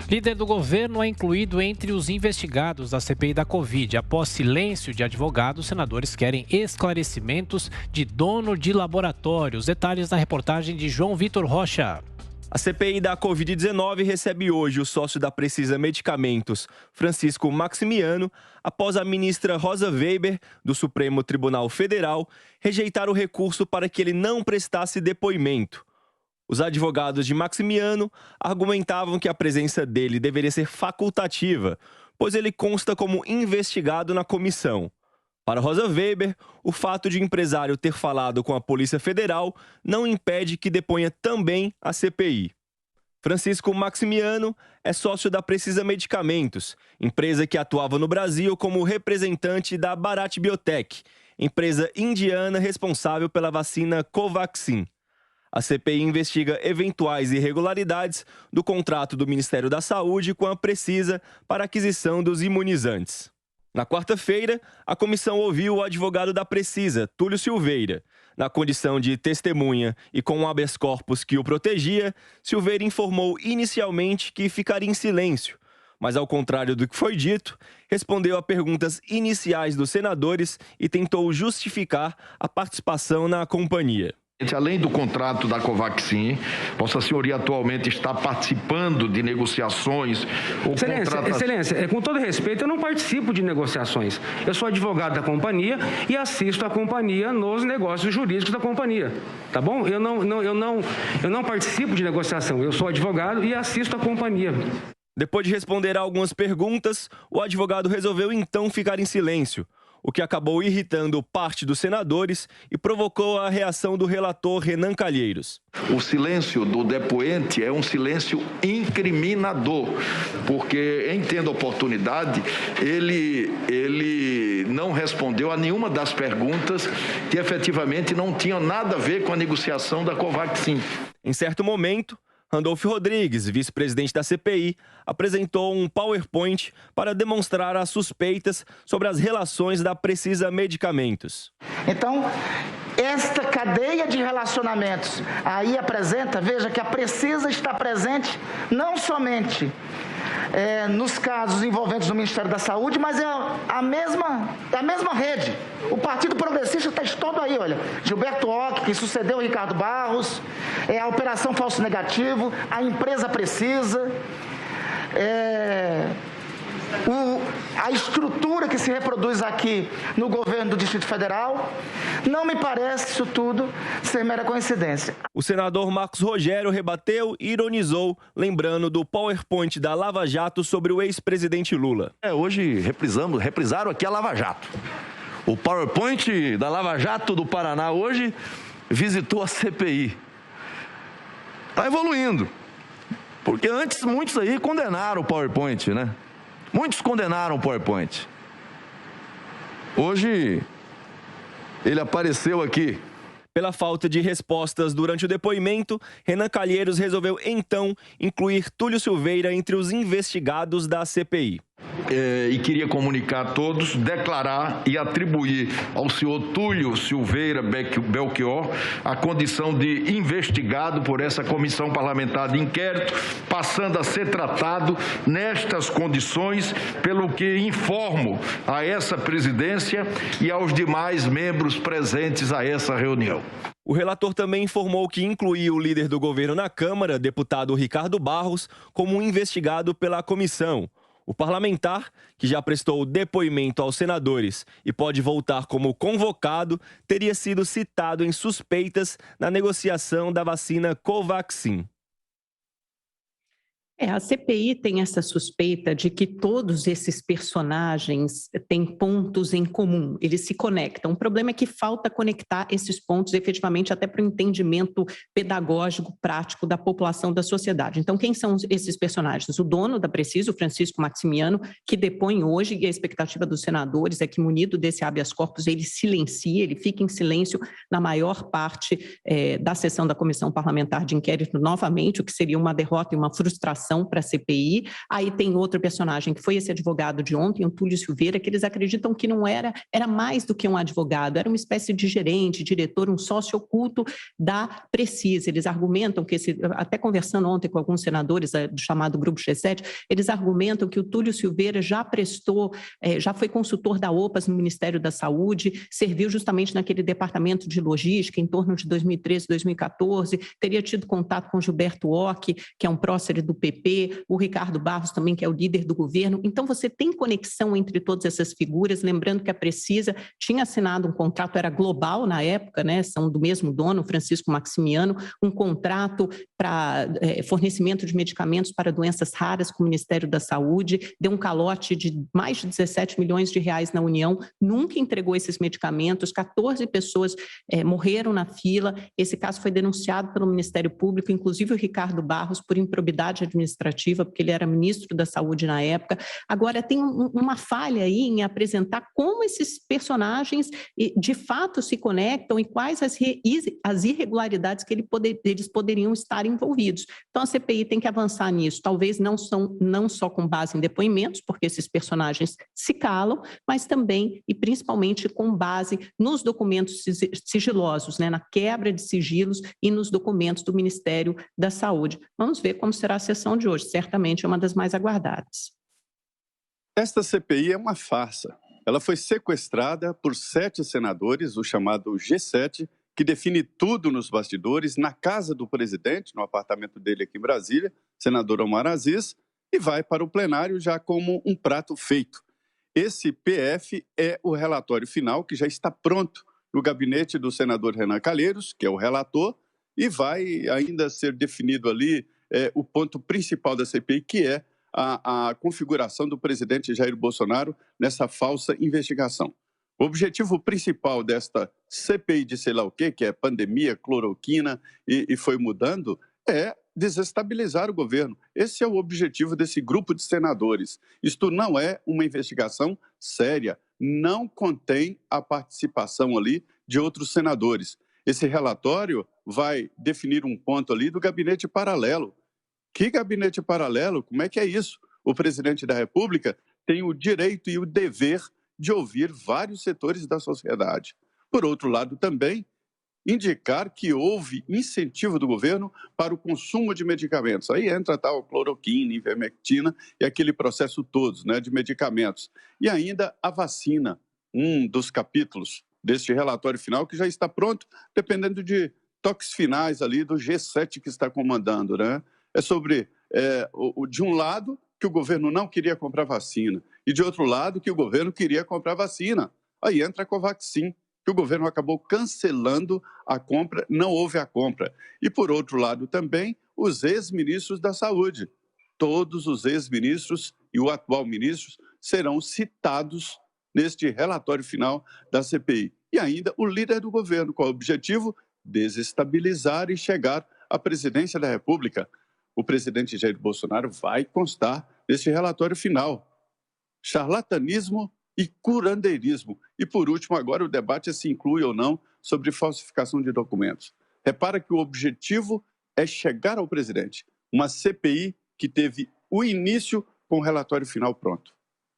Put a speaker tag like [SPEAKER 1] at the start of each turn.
[SPEAKER 1] Líder do governo é incluído entre os investigados da CPI da Covid. Após silêncio de advogados, senadores querem esclarecimentos de dono de laboratório. Os detalhes na reportagem de João Vitor Rocha.
[SPEAKER 2] A CPI da Covid-19 recebe hoje o sócio da Precisa Medicamentos, Francisco Maximiano, após a ministra Rosa Weber, do Supremo Tribunal Federal, rejeitar o recurso para que ele não prestasse depoimento. Os advogados de Maximiano argumentavam que a presença dele deveria ser facultativa, pois ele consta como investigado na comissão. Para Rosa Weber, o fato de o empresário ter falado com a Polícia Federal não impede que deponha também a CPI. Francisco Maximiano é sócio da Precisa Medicamentos, empresa que atuava no Brasil como representante da Bharat Biotech, empresa indiana responsável pela vacina Covaxin. A CPI investiga eventuais irregularidades do contrato do Ministério da Saúde com a Precisa para a aquisição dos imunizantes. Na quarta-feira, a comissão ouviu o advogado da Precisa, Túlio Silveira. Na condição de testemunha e com um habeas corpus que o protegia, Silveira informou inicialmente que ficaria em silêncio, mas, ao contrário do que foi dito, respondeu a perguntas iniciais dos senadores e tentou justificar a participação na companhia.
[SPEAKER 3] Além do contrato da Covaxin, Vossa Senhoria atualmente está participando de negociações ou
[SPEAKER 4] Excelência, com todo respeito, eu não participo de negociações. Eu sou advogado da companhia e assisto a companhia nos negócios jurídicos da companhia, tá bom? Eu não participo de negociação, eu sou advogado e assisto a companhia.
[SPEAKER 2] Depois de responder a algumas perguntas, o advogado resolveu então ficar em silêncio, o que acabou irritando parte dos senadores e provocou a reação do relator Renan Calheiros.
[SPEAKER 3] O silêncio do depoente é um silêncio incriminador, porque, em tendo oportunidade, ele não respondeu a nenhuma das perguntas que efetivamente não tinham nada a ver com a negociação da Covaxin.
[SPEAKER 2] Em certo momento, Randolfo Rodrigues, vice-presidente da CPI, apresentou um PowerPoint para demonstrar as suspeitas sobre as relações da Precisa Medicamentos.
[SPEAKER 5] Então, esta cadeia de relacionamentos aí apresenta, veja que a Precisa está presente não somente nos casos envolventes no Ministério da Saúde, mas é a mesma rede. O Partido Progressista está todo aí, olha. Gilberto Occhi, que sucedeu o Ricardo Barros, a Operação Falso Negativo, a empresa Precisa, a estrutura que se reproduz aqui no governo do Distrito Federal. Não me parece isso tudo ser mera coincidência.
[SPEAKER 2] O senador Marcos Rogério rebateu e ironizou, lembrando do PowerPoint da Lava Jato sobre o ex-presidente Lula.
[SPEAKER 6] Hoje reprisaram aqui a Lava Jato. O PowerPoint da Lava Jato do Paraná hoje visitou a CPI. Está evoluindo. Porque antes muitos aí condenaram o PowerPoint, né? Muitos condenaram o PowerPoint. Hoje, ele apareceu aqui.
[SPEAKER 2] Pela falta de respostas durante o depoimento, Renan Calheiros resolveu então incluir Túlio Silveira entre os investigados da CPI.
[SPEAKER 3] E queria comunicar a todos, declarar e atribuir ao senhor Túlio Silveira Belchior a condição de investigado por essa comissão parlamentar de inquérito, passando a ser tratado nestas condições, pelo que informo a essa presidência e aos demais membros presentes a essa reunião.
[SPEAKER 2] O relator também informou que incluiu o líder do governo na Câmara, deputado Ricardo Barros, como investigado pela comissão. O parlamentar, que já prestou depoimento aos senadores e pode voltar como convocado, teria sido citado em suspeitas na negociação da vacina Covaxin.
[SPEAKER 7] A CPI tem essa suspeita de que todos esses personagens têm pontos em comum, eles se conectam. O problema é que falta conectar esses pontos efetivamente até para o entendimento pedagógico, prático da população, da sociedade. Então, quem são esses personagens? O dono da Precisa, o Francisco Maximiano, que depõe hoje, e a expectativa dos senadores é que, munido desse habeas corpus, ele silencie, ele fique em silêncio na maior parte da sessão da Comissão Parlamentar de Inquérito novamente, o que seria uma derrota e uma frustração indicação para a CPI. Aí tem outro personagem, que foi esse advogado de ontem, o Túlio Silveira, que eles acreditam que não era mais do que um advogado, era uma espécie de gerente, diretor, um sócio oculto da Precisa. Eles argumentam que, até conversando ontem com alguns senadores do chamado Grupo G7, eles argumentam que o Túlio Silveira já prestou, já foi consultor da OPAS no Ministério da Saúde, serviu justamente naquele departamento de logística em torno de 2013, 2014, teria tido contato com Gilberto Ock, que é um prócer do PP, o Ricardo Barros também, que é o líder do governo. Então, você tem conexão entre todas essas figuras, lembrando que a Precisa tinha assinado um contrato, era global na época, né? São do mesmo dono, Francisco Maximiano, um contrato para fornecimento de medicamentos para doenças raras com o Ministério da Saúde, deu um calote de mais de 17 milhões de reais na União, nunca entregou esses medicamentos, 14 pessoas morreram na fila. Esse caso foi denunciado pelo Ministério Público, inclusive o Ricardo Barros, por improbidade administrativa, porque ele era ministro da Saúde na época. Agora, tem uma falha aí em apresentar como esses personagens de fato se conectam e quais as irregularidades que eles poderiam estar envolvidos. Então, a CPI tem que avançar nisso, talvez não só com base em depoimentos, porque esses personagens se calam, mas também e principalmente com base nos documentos sigilosos, né, na quebra de sigilos e nos documentos do Ministério da Saúde. Vamos ver como será a sessão de hoje, certamente é uma das mais aguardadas.
[SPEAKER 8] Esta CPI é uma farsa. Ela foi sequestrada por 7 senadores, o chamado G7, que define tudo nos bastidores, na casa do presidente, no apartamento dele aqui em Brasília, senador Omar Aziz, e vai para o plenário já como um prato feito. Esse PF é o relatório final, que já está pronto no gabinete do senador Renan Calheiros, que é o relator, e vai ainda ser definido ali o ponto principal da CPI, que é a configuração do presidente Jair Bolsonaro nessa falsa investigação. O objetivo principal desta CPI de sei lá o quê, que é pandemia, cloroquina, e foi mudando, é desestabilizar o governo. Esse é o objetivo desse grupo de senadores. Isto não é uma investigação séria, não contém a participação ali de outros senadores. Esse relatório vai definir um ponto ali do gabinete paralelo. Que gabinete paralelo? Como é que é isso? O presidente da República tem o direito e o dever de ouvir vários setores da sociedade. Por outro lado, também indicar que houve incentivo do governo para o consumo de medicamentos. Aí entra tal cloroquina, ivermectina e aquele processo todo, né, de medicamentos. E ainda a vacina, um dos capítulos deste relatório final que já está pronto, dependendo de toques finais ali do G7 que está comandando, né? É sobre, de um lado, que o governo não queria comprar vacina, e de outro lado, que o governo queria comprar vacina. Aí entra a Covaxin, que o governo acabou cancelando a compra, não houve a compra. E, por outro lado, também, os ex-ministros da Saúde. Todos os ex-ministros e o atual ministro serão citados neste relatório final da CPI. E ainda o líder do governo, com o objetivo de desestabilizar e chegar à presidência da República. O presidente Jair Bolsonaro vai constar neste relatório final. Charlatanismo e curandeirismo. E, por último, agora o debate é se inclui ou não sobre falsificação de documentos. Repara que o objetivo é chegar ao presidente. Uma CPI que teve o início com o relatório final pronto.